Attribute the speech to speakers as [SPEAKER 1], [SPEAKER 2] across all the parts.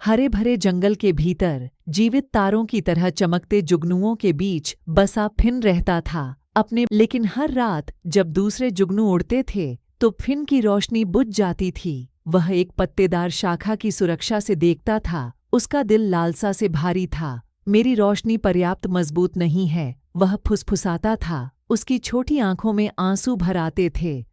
[SPEAKER 1] हरे भरे जंगल के भीतर जीवित तारों की तरह चमकते जुगनुओं के बीच बसा फिन रहता था अपने। लेकिन हर रात जब दूसरे जुगनू उड़ते थे तो फिन की रोशनी बुझ जाती थी। वह एक पत्तेदार शाखा की सुरक्षा से देखता था। उसका दिल लालसा से भारी था। मेरी रोशनी पर्याप्त मजबूत नहीं है, वह फुसफुसाता था। उसकी छोटी आंखों में आंसू भर आते थे।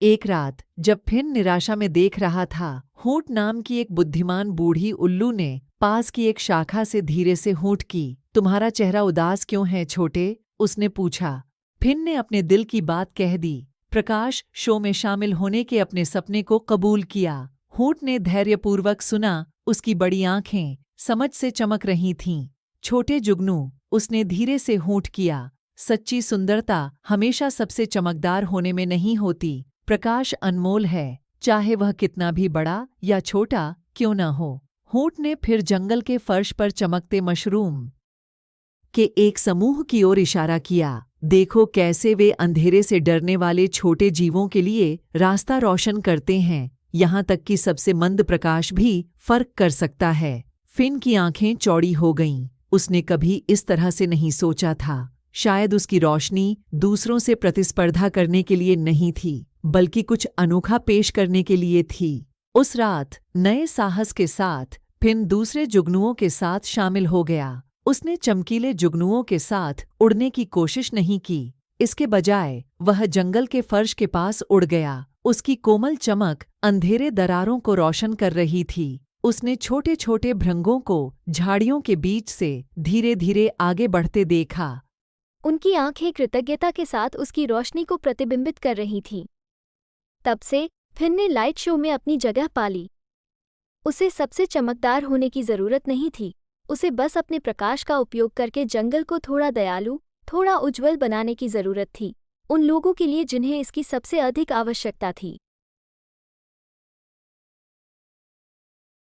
[SPEAKER 1] एक रात जब फिन निराशा में देख रहा था, होंठ नाम की एक बुद्धिमान बूढ़ी उल्लू ने पास की एक शाखा से धीरे से होंठ की। तुम्हारा चेहरा उदास क्यों है छोटे? उसने पूछा। फिन ने अपने दिल की बात कह दी। प्रकाश शो में शामिल होने के अपने सपने को कबूल किया। होंठ ने धैर्यपूर्वक सुना। उसकी बड़ी आंखें समझ से चमक रही थीं। छोटे जुगनू, उसने धीरे से होंठ किया। सच्ची सुंदरता हमेशा सबसे चमकदार होने में नहीं होती। प्रकाश अनमोल है, चाहे वह कितना भी बड़ा या छोटा क्यों न हो। होंठ ने फिर जंगल के फर्श पर चमकते मशरूम के एक समूह की ओर इशारा किया। देखो कैसे वे अंधेरे से डरने वाले छोटे जीवों के लिए रास्ता रोशन करते हैं। यहाँ तक कि सबसे मंद प्रकाश भी फर्क कर सकता है। फिन की आंखें चौड़ी हो गईं। उसने कभी इस तरह से नहीं सोचा था। शायद उसकी रोशनी दूसरों से प्रतिस्पर्धा करने के लिए नहीं थी, बल्कि कुछ अनोखा पेश करने के लिए थी। उस रात नए साहस के साथ फिन दूसरे जुगनुओं के साथ शामिल हो गया। उसने चमकीले जुगनुओं के साथ उड़ने की कोशिश नहीं की। इसके बजाय वह जंगल के फर्श के पास उड़ गया। उसकी कोमल चमक अंधेरे दरारों को रोशन कर रही थी। उसने छोटे छोटे भृंगों को झाड़ियों के बीच से धीरे धीरे आगे बढ़ते देखा।
[SPEAKER 2] उनकी आंखें कृतज्ञता के साथ उसकी रोशनी को प्रतिबिंबित कर रही थीं। तब से फिन ने लाइट शो में अपनी जगह पा ली। उसे सबसे चमकदार होने की जरूरत नहीं थी। उसे बस अपने प्रकाश का उपयोग करके जंगल को थोड़ा दयालु, थोड़ा उज्ज्वल बनाने की जरूरत थी, उन लोगों के लिए जिन्हें इसकी सबसे अधिक आवश्यकता थी।